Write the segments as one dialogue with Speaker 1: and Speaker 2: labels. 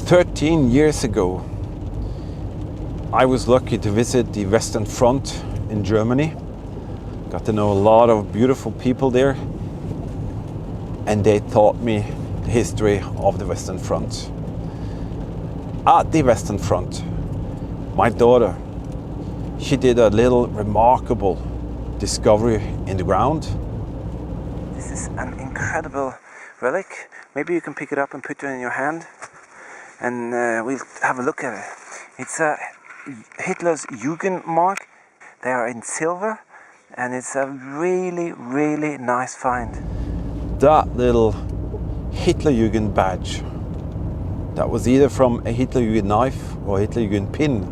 Speaker 1: 13 years ago, I was lucky to visit the Western Front in Germany. Got to know a lot of beautiful people there, and they taught me the history of the Western Front. At the Western Front, my daughter, she did a little remarkable discovery in the ground. This is an incredible relic. Maybe you can pick it up and put it in your hand, and we'll have a look at it. It's Hitler's Jugendmark. They are in silver, and it's a really, really nice find. That little Hitlerjugend badge, that was either from a Hitlerjugend knife or a Hitlerjugend pin.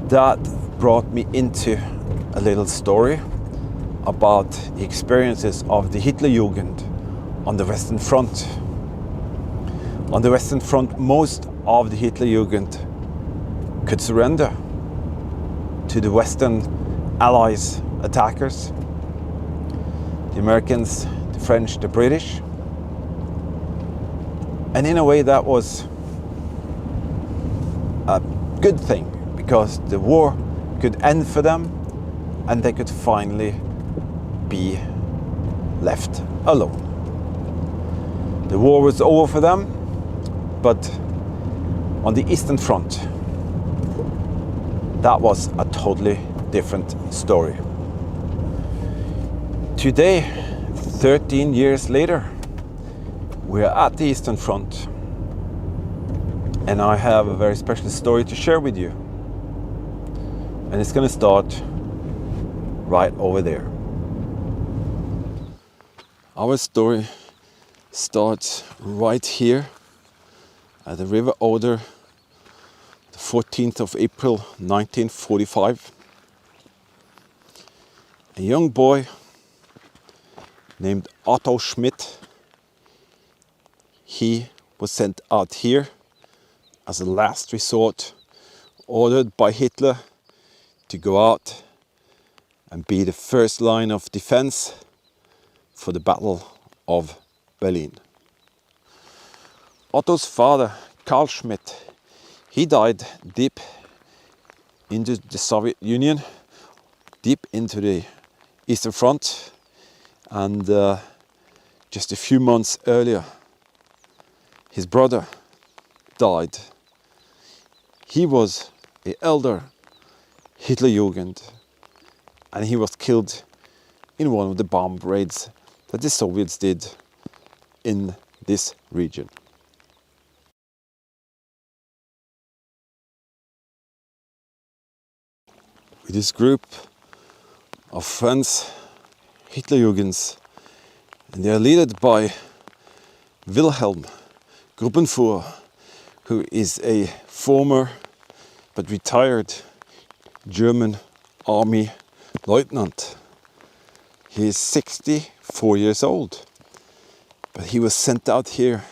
Speaker 1: That brought me into a little story about the experiences of the Hitlerjugend on the Western Front. On the Western Front, most of the Hitlerjugend could surrender to the Western Allies attackers, the Americans, the French, the British. And in a way that was a good thing, because the war could end for them and they could finally be left alone. The war was over for them, but on the Eastern Front, that was a totally different story. Today, 13 years later, we're at the Eastern Front, and I have a very special story to share with you. And it's going to start right over there. Our story starts right here at the River Oder, the 14th of April 1945. A young boy named Otto Schmidt, he was sent out here as a last resort, ordered by Hitler to go out and be the first line of defense for the Battle of Berlin. Otto's father, Karl Schmidt, he died deep into the Soviet Union, deep into the Eastern Front, and just a few months earlier, his brother died. He was the elder Hitlerjugend, and he was killed in one of the bomb raids that the Soviets did in this region. With this group of friends, Hitlerjugends, and they are led by Wilhelm Gruppenführer, who is a former but retired German army lieutenant. He is 64 years old, but he was sent out here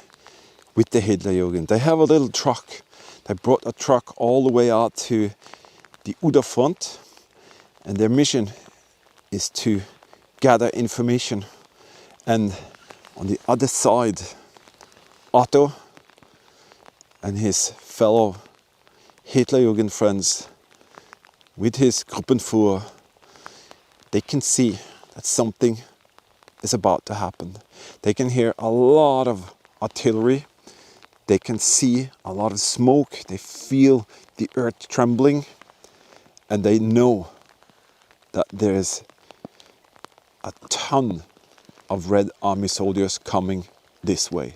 Speaker 1: with the Hitlerjugend. They have a little truck. They brought a truck all the way out to the Oder front, and their mission is to gather information. And on the other side, Otto and his fellow Hitlerjugend friends with his Gruppenführer, they can see that something is about to happen. They can hear a lot of artillery. They can see a lot of smoke. They feel the earth trembling, and they know that there is a ton of Red Army soldiers coming this way.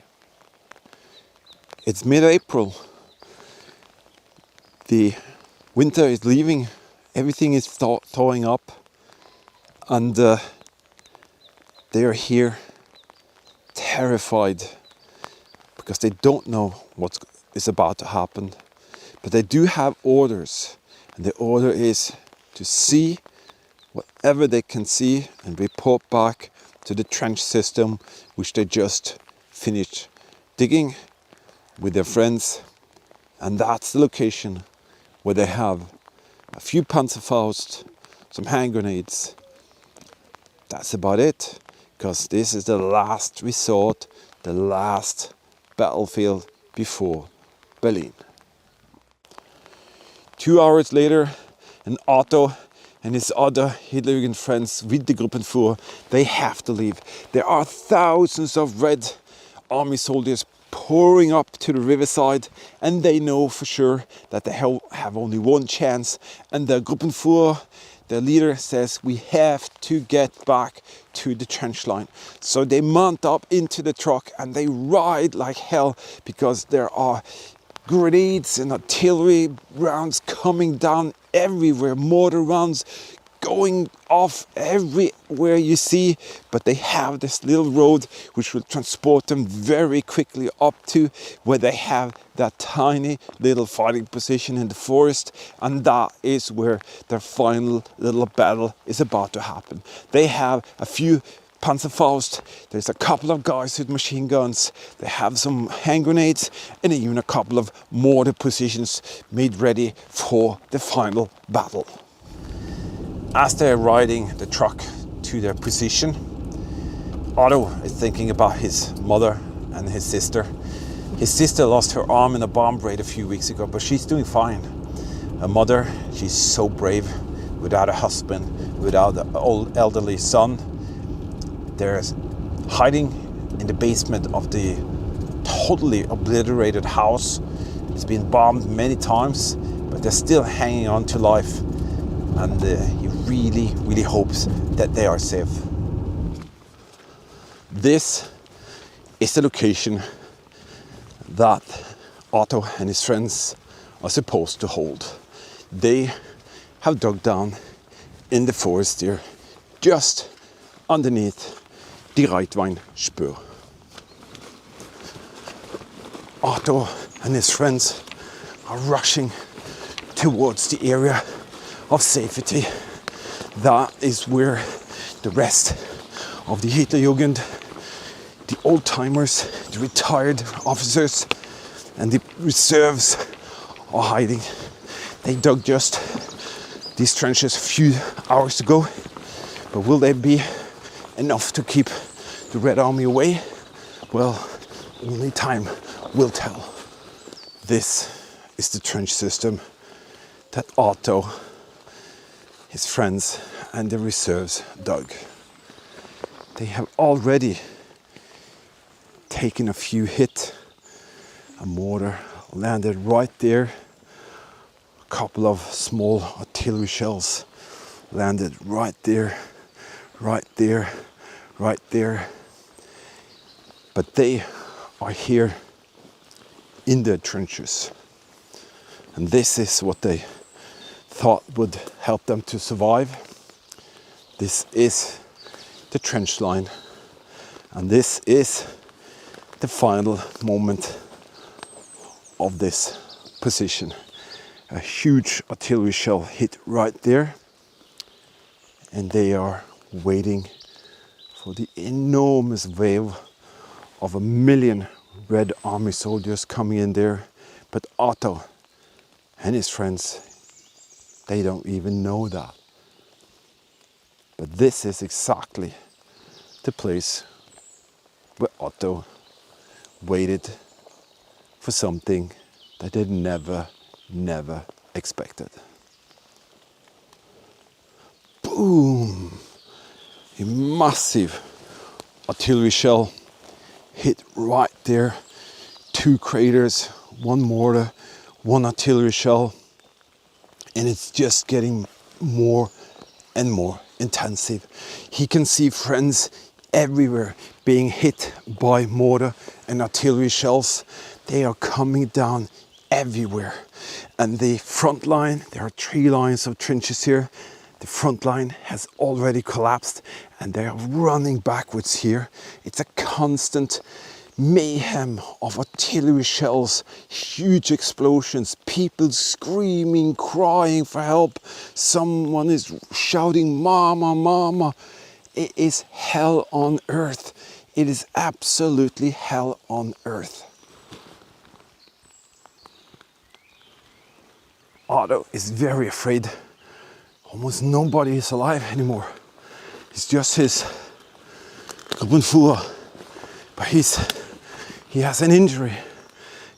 Speaker 1: It's mid-April. The winter is leaving. Everything is thawing up, and they are here terrified because they don't know what is about to happen. But they do have orders, and the order is to see whatever they can see and report back to the trench system which they just finished digging with their friends. And that's the location where they have a few Panzerfaust, some hand grenades. That's about it, because this is the last resort, the last battlefield before Berlin. 2 hours later, and Otto and his other Hitlerjugend friends with the Gruppenführer, they have to leave. There are thousands of Red Army soldiers pouring up to the riverside, and they know for sure that they have only one chance. And the Gruppenführer, the leader, says we have to get back to the trench line. So they mount up into the truck and they ride like hell, because there are grenades and artillery rounds coming down everywhere, mortar rounds going off everywhere you see. But they have this little road which will transport them very quickly up to where they have that tiny little fighting position in the forest, and that is where their final little battle is about to happen. They have a few Panzerfaust, there's a couple of guys with machine guns, they have some hand grenades, and even a couple of mortar positions made ready for the final battle. As they're riding the truck to their position, Otto is thinking about his mother and his sister. His sister lost her arm in a bomb raid a few weeks ago, but she's doing fine. Her mother, she's so brave, without a husband, without an old elderly son. They're hiding in the basement of the totally obliterated house. It's been bombed many times, but they're still hanging on to life. And he really, really hopes that they are safe. This is the location that Otto and his friends are supposed to hold. They have dug down in the forest here, just underneath WWII Story. Otto and his friends are rushing towards the area of safety. That is where the rest of the Hitlerjugend, the old-timers, the retired officers and the reserves are hiding. They dug just these trenches a few hours ago, but will they be enough to keep the Red Army away? Well, only time will tell. This is the trench system that Otto, his friends and the reserves dug. They have already taken a few hits. A mortar landed right there. A couple of small artillery shells landed right there, right there, right there. But they are here in their trenches. And this is what they thought would help them to survive. This is the trench line. And this is the final moment of this position. A huge artillery shell hit right there. And they are waiting for the enormous wave of 1 million Red Army soldiers coming in there. But Otto and his friends, they don't even know that. But this is exactly the place where Otto waited for something that they never expected. Boom! A massive artillery shell hit right there. 2 craters, 1 mortar, 1 artillery shell. And it's just getting more and more intensive. He can see friends everywhere being hit by mortar and artillery shells. They are coming down everywhere. And the front line, there are 3 lines of trenches here. The front line has already collapsed and they are running backwards here. It's a constant mayhem of artillery shells, huge explosions, people screaming, crying for help. Someone is shouting, "Mama, mama." It is hell on earth. It is absolutely hell on earth. Otto is very afraid. Almost nobody is alive anymore. It's just his Gruppenführer. But he's he has an injury.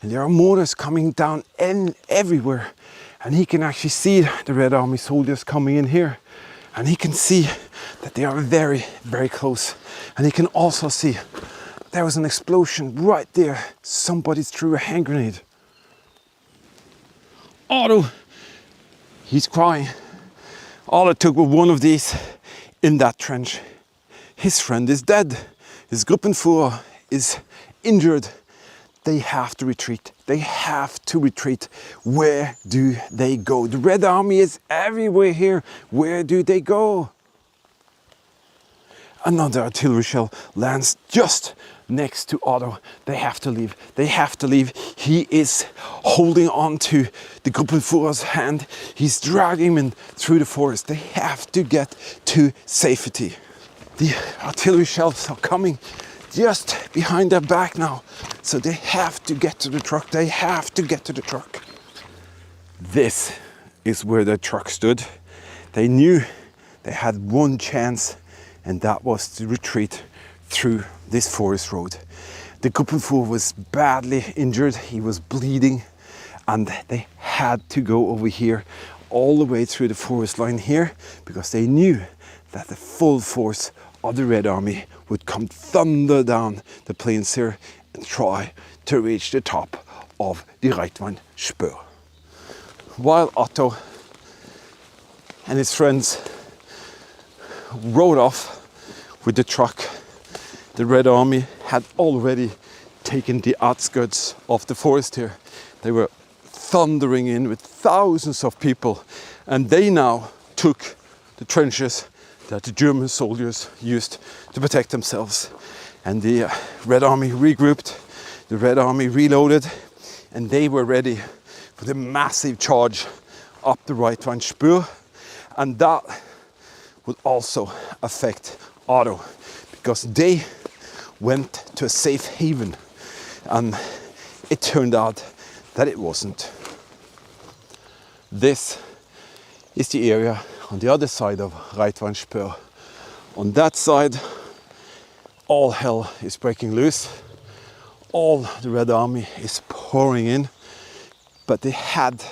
Speaker 1: And there are mortars coming down everywhere. And he can actually see the Red Army soldiers coming in here. And he can see that they are very, very close. And he can also see there was an explosion right there. Somebody threw a hand grenade. Otto, he's crying. Otto took one of these in that trench. His friend is dead. His Gruppenführer is injured. They have to retreat. They have to retreat. Where do they go? The Red Army is everywhere here. Where do they go? Another artillery shell lands just next to Otto. They have to leave. They have to leave. He is holding on to the Gruppenführer's hand. He's dragging him through the forest. They have to get to safety. The artillery shells are coming just behind their back now. So they have to get to the truck. They have to get to the truck. This is where the truck stood. They knew they had one chance, and that was to retreat through this forest road. The Gruppenführer was badly injured. He was bleeding, and they had to go over here all the way through the forest line here, because they knew that the full force of the Red Army would come thunder down the plains here and try to reach the top of the WWII Story. While Otto and his friends rode off with the truck, the Red Army had already taken the outskirts of the forest here. They were thundering in with thousands of people, and they now took the trenches that the German soldiers used to protect themselves. And the Red Army regrouped, the Red Army reloaded, and they were ready for the massive charge up the WWII Story. And that would also affect Otto, because they went to a safe haven, and it turned out that it wasn't. This is the area on the other side of WWII Story. On that side, all hell is breaking loose. All the Red Army is pouring in, but they had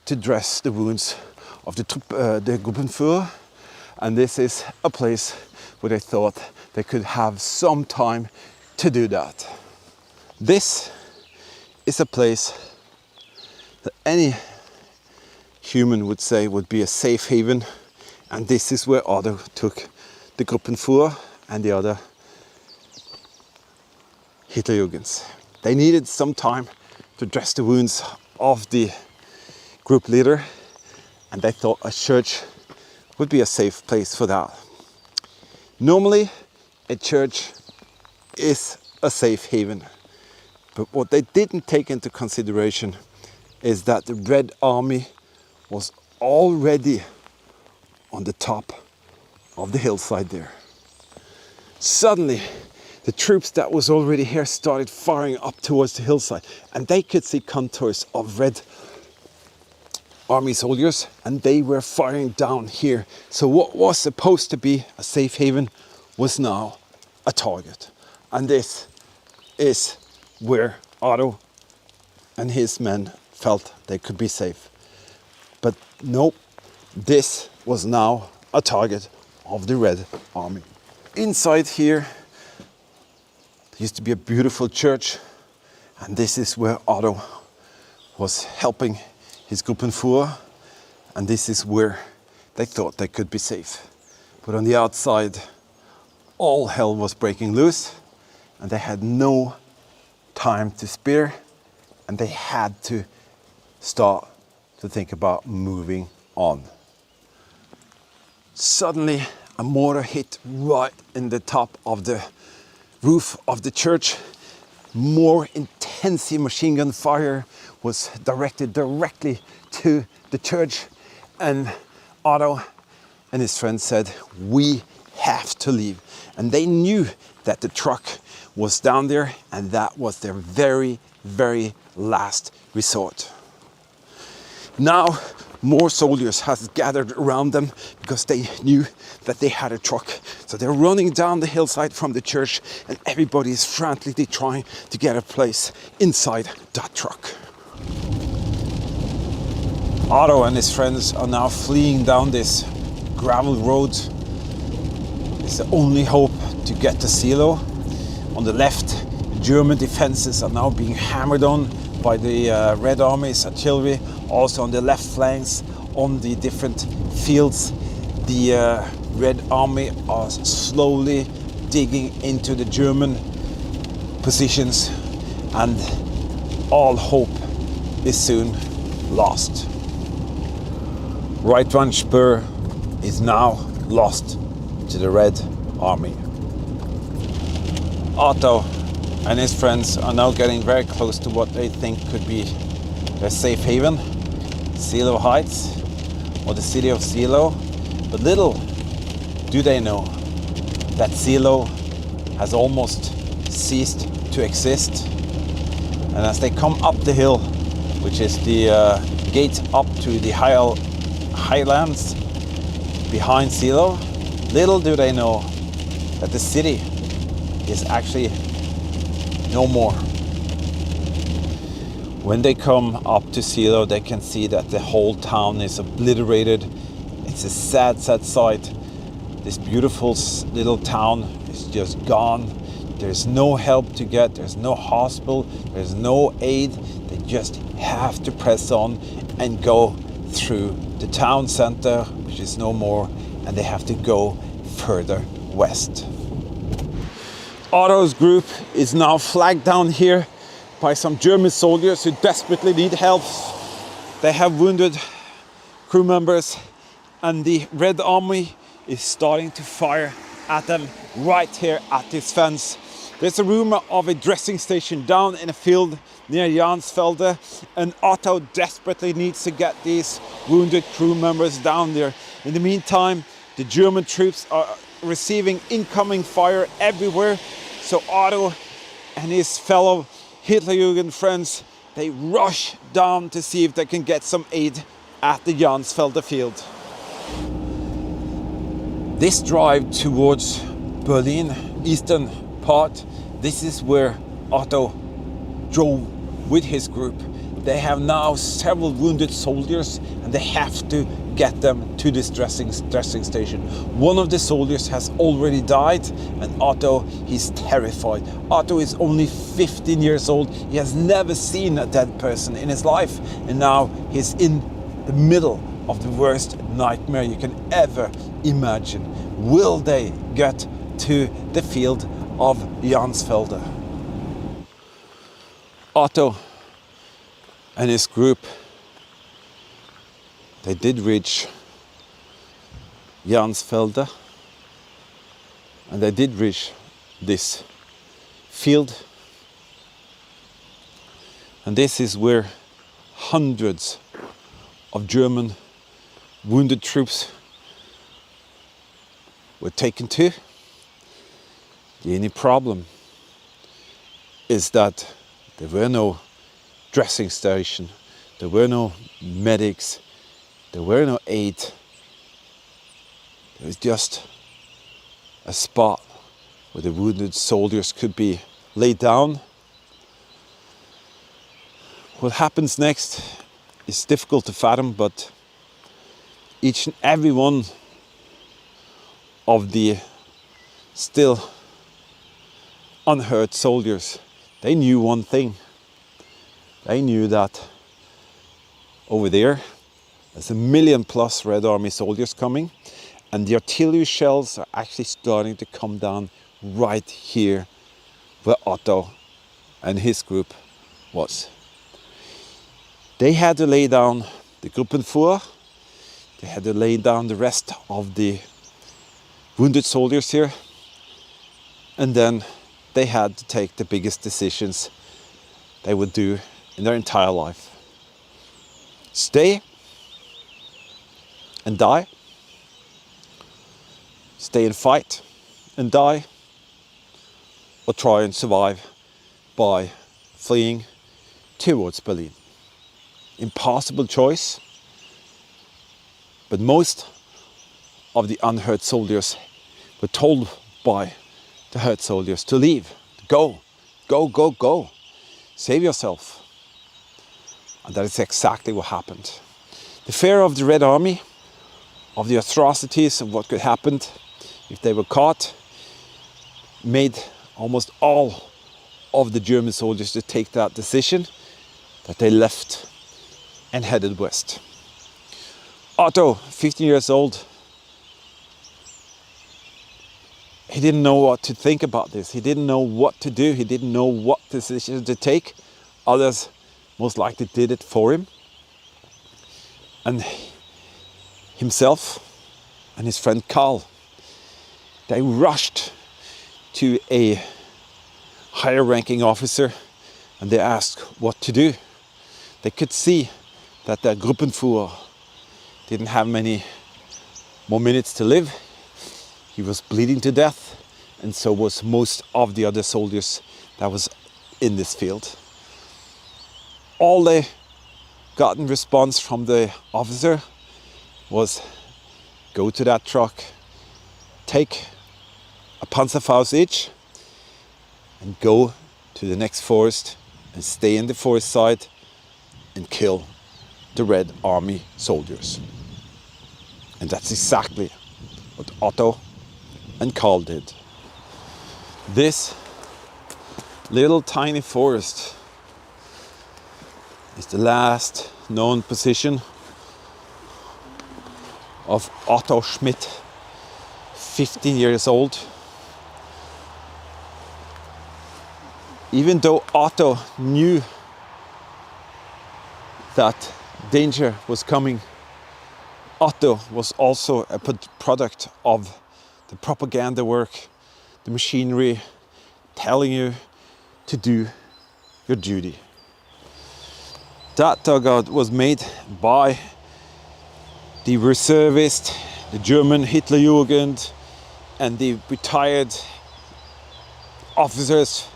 Speaker 1: to dress the wounds of the Gruppenführer, and this is a place where they thought they could have some time to do that. This is a place that any human would say would be a safe haven, and this is where Otto took the Gruppenführer and the other Hitlerjugends. They needed some time to dress the wounds of the group leader, and they thought a church would be a safe place for that. Normally, a church is a safe haven, but what they didn't take into consideration is that the Red Army was already on the top of the hillside there. Suddenly, the troops that was already here started firing up towards the hillside, and they could see contours of Red Army soldiers, and they were firing down here. So what was supposed to be a safe haven was now a target. And this is where Otto and his men felt they could be safe. But nope, this was now a target of the Red Army. Inside here, there used to be a beautiful church, and this is where Otto was helping his Gruppenführer, and this is where they thought they could be safe. But on the outside, all hell was breaking loose, and they had no time to spare, and they had to start to think about moving on. Suddenly, a mortar hit right in the top of the roof of the church. More intensive machine gun fire was directed directly to the church, and Otto and his friends said, "We have to leave." And they knew that the truck was down there, and that was their very, very last resort. Now, more soldiers has gathered around them because they knew that they had a truck. So they're running down the hillside from the church, and everybody is frantically trying to get a place inside that truck. Otto and his friends are now fleeing down this gravel road. It's the only hope to get to Silo. On the left, the German defenses are now being hammered on by the Red Army's artillery. Also on the left flanks, on the different fields, the Red Army are slowly digging into the German positions, and all hope is soon lost. Right one spur is now lost to the Red Army. Otto and his friends are now getting very close to what they think could be their safe haven, Silo Heights, or the city of Silo. But little do they know that Silo has almost ceased to exist. And as they come up the hill, which is the gate up to the highlands behind Silo, little do they know that the city is actually no more. When they come up to Silo, they can see that the whole town is obliterated. It's a sad, sad sight. This beautiful little town is just gone. There's no help to get, there's no hospital, there's no aid. They just have to press on and go through the town center, which is no more, and they have to go further west. Otto's group is now flagged down here by some German soldiers who desperately need help. They have wounded crew members, and the Red Army is starting to fire at them right here at this fence. There's a rumor of a dressing station down in a field near Jansfelde, and Otto desperately needs to get these wounded crew members down there. In the meantime, the German troops are receiving incoming fire everywhere, so Otto and his fellow Hitlerjugend friends, they rush down to see if they can get some aid at the Jansfelde field. This drive towards Berlin, eastern part, this is where Otto drove with his group. They have now several wounded soldiers, and they have to get them to this dressing station. One of the soldiers has already died, and Otto, he's terrified. Otto is only 15 years old. He has never seen a dead person in his life, and now he's in the middle of the worst nightmare you can ever imagine. Will they get to the field of Jansfelde? Otto and his group, they did reach Jansfelde, and they did reach this field, and this is where hundreds of German wounded troops were taken to. The only problem is that there were no dressing station, there were no medics, there were no aid. There was just a spot where the wounded soldiers could be laid down. What happens next is difficult to fathom, but each and every one of the still unhurt soldiers, they knew one thing. They knew that over there's 1 million plus Red Army soldiers coming, and the artillery shells are actually starting to come down right here where Otto and his group was. They had to lay down the Gruppenführer, they had to lay down the rest of the wounded soldiers here, and then they had to take the biggest decisions they would do in their entire life. Stay and die, stay and fight and die, or try and survive by fleeing towards Berlin. Impossible choice, But most of the unhurt soldiers were told by the hurt soldiers to leave, to go, go, go, go, save yourself. And that is exactly what happened. The fear of the Red Army, of the atrocities of what could happen if they were caught, made almost all of the German soldiers to take that decision, that they left and headed west. Otto, 15 years old, he didn't know what to think about this. He didn't know what to do. He didn't know what decision to take. Others most likely did it for him. And himself and his friend Carl, they rushed to a higher ranking officer and they asked what to do. They could see that their Gruppenführer didn't have many more minutes to live. He was bleeding to death, and so was most of the other soldiers that was in this field. All they got in response from the officer was, go to that truck, take a Panzerfaust each, and go to the next forest and stay in the forest side and kill the Red Army soldiers. And that's exactly what Otto and Carl did. This little tiny forest is the last known position of Otto Schmidt, 15 years old. Even though Otto knew that danger was coming, Otto was also a product of the propaganda work, the machinery telling you to do your duty. That dugout was made by the reservist, the German Hitlerjugend, and the retired officers,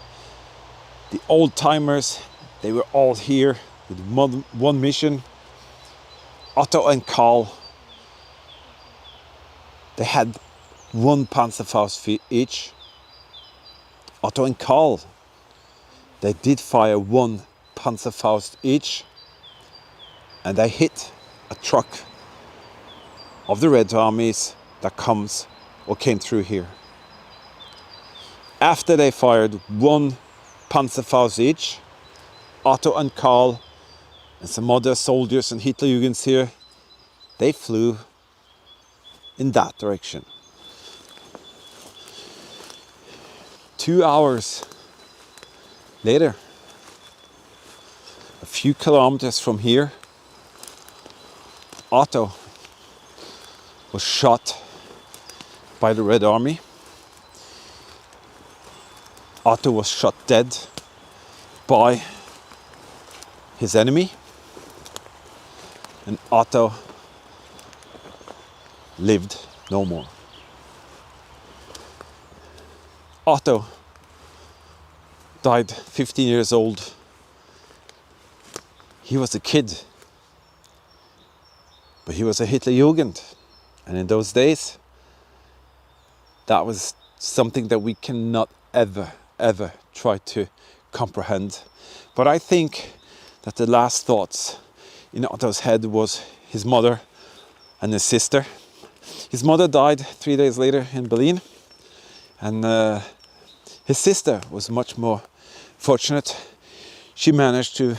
Speaker 1: the old timers. They were all here with one mission. Otto and Carl, they had one Panzerfaust each. Otto and Carl, they did fire one Panzerfaust each, and they hit a truck of the Red Armies that came through here. After they fired one Panzerfaust each, Otto and Carl and some other soldiers and Hitlerjugends here, they flew in that direction. 2 hours later, a few kilometers from here, Otto was shot by the Red Army. Otto was shot dead by his enemy, and Otto lived no more. Otto died 15 years old. He was a kid, but he was a Hitlerjugend, and in those days that was something that we cannot ever try to comprehend. But I think that the last thoughts in Otto's head was his mother and his sister. His mother died 3 days later in Berlin, and his sister was much more fortunate. She managed to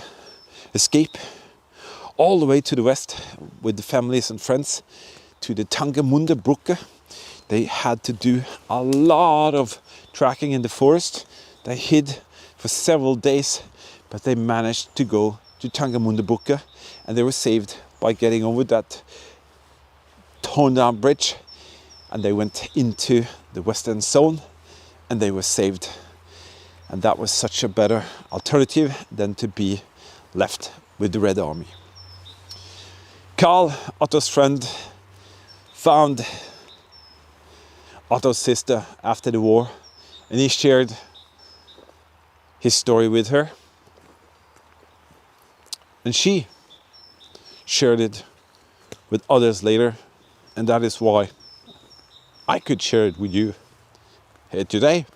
Speaker 1: escape all the way to the west with the families and friends to the Tangermunder Brücke. They had to do a lot of tracking in the forest. They hid for several days, but they managed to go to Tangermunder Brücke, and they were saved by getting over that torn down bridge, and they went into the western zone and they were saved. And that was such a better alternative than to be left with the Red Army. Carl, Otto's friend, found Otto's sister after the war, and he shared his story with her, and she shared it with others later And that is why I could share it with you here today.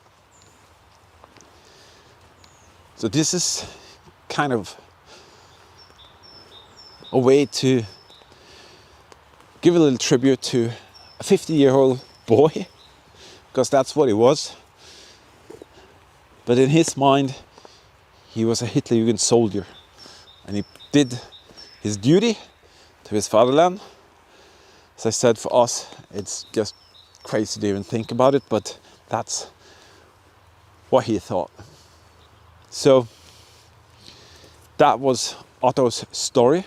Speaker 1: So this is kind of a way to give a little tribute to a 50-year-old boy, because that's what he was. But in his mind, he was a Hitlerjugend soldier, and he did his duty to his fatherland. As I said, for us, it's just crazy to even think about it, but that's what he thought. So that was Otto's story.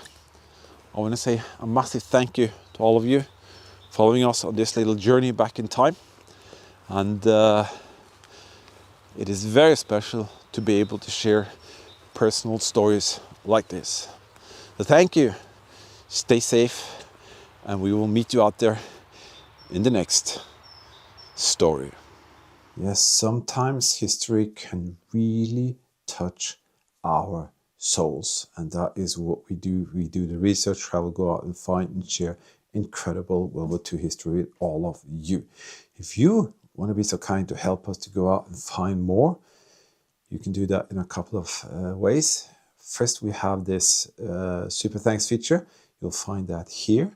Speaker 1: I want to say a massive thank you to all of you following us on this little journey back in time. And it is very special to be able to share personal stories like this. So thank you, stay safe, and we will meet you out there in the next story. Yes, sometimes history can really touch our souls, and that is what we do. We do the research, travel, go out and find and share incredible World War II history with all of you. If you want to be so kind to help us to go out and find more, you can do that in a couple of ways. First, we have this super thanks feature. You'll find that here.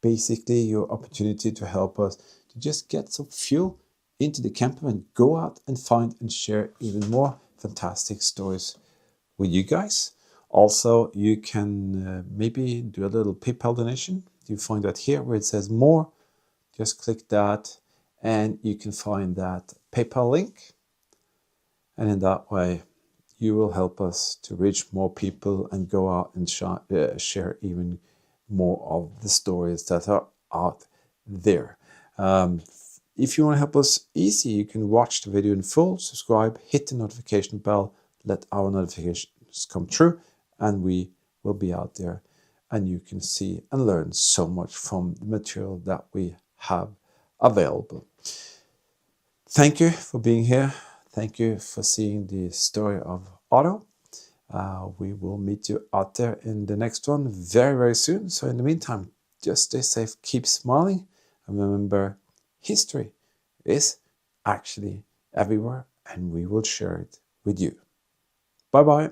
Speaker 1: Basically, your opportunity to help us to just get some fuel into the camper and go out and find and share even more fantastic stories with you guys. Also, you can maybe do a little PayPal donation. You find that here where it says more. Just click that and you can find that PayPal link. And in that way, you will help us to reach more people and go out and share even more of the stories that are out there. If you want to help us easy, you can watch the video in full, subscribe, hit the notification bell, let our notifications come true, and we will be out there and you can see and learn so much from the material that we have available. Thank you for being here. Thank you for seeing the story of Otto. We will meet you out there in the next one very, very soon. So in the meantime, just stay safe, keep smiling, and remember, history is actually everywhere, and we will share it with you. Bye-bye.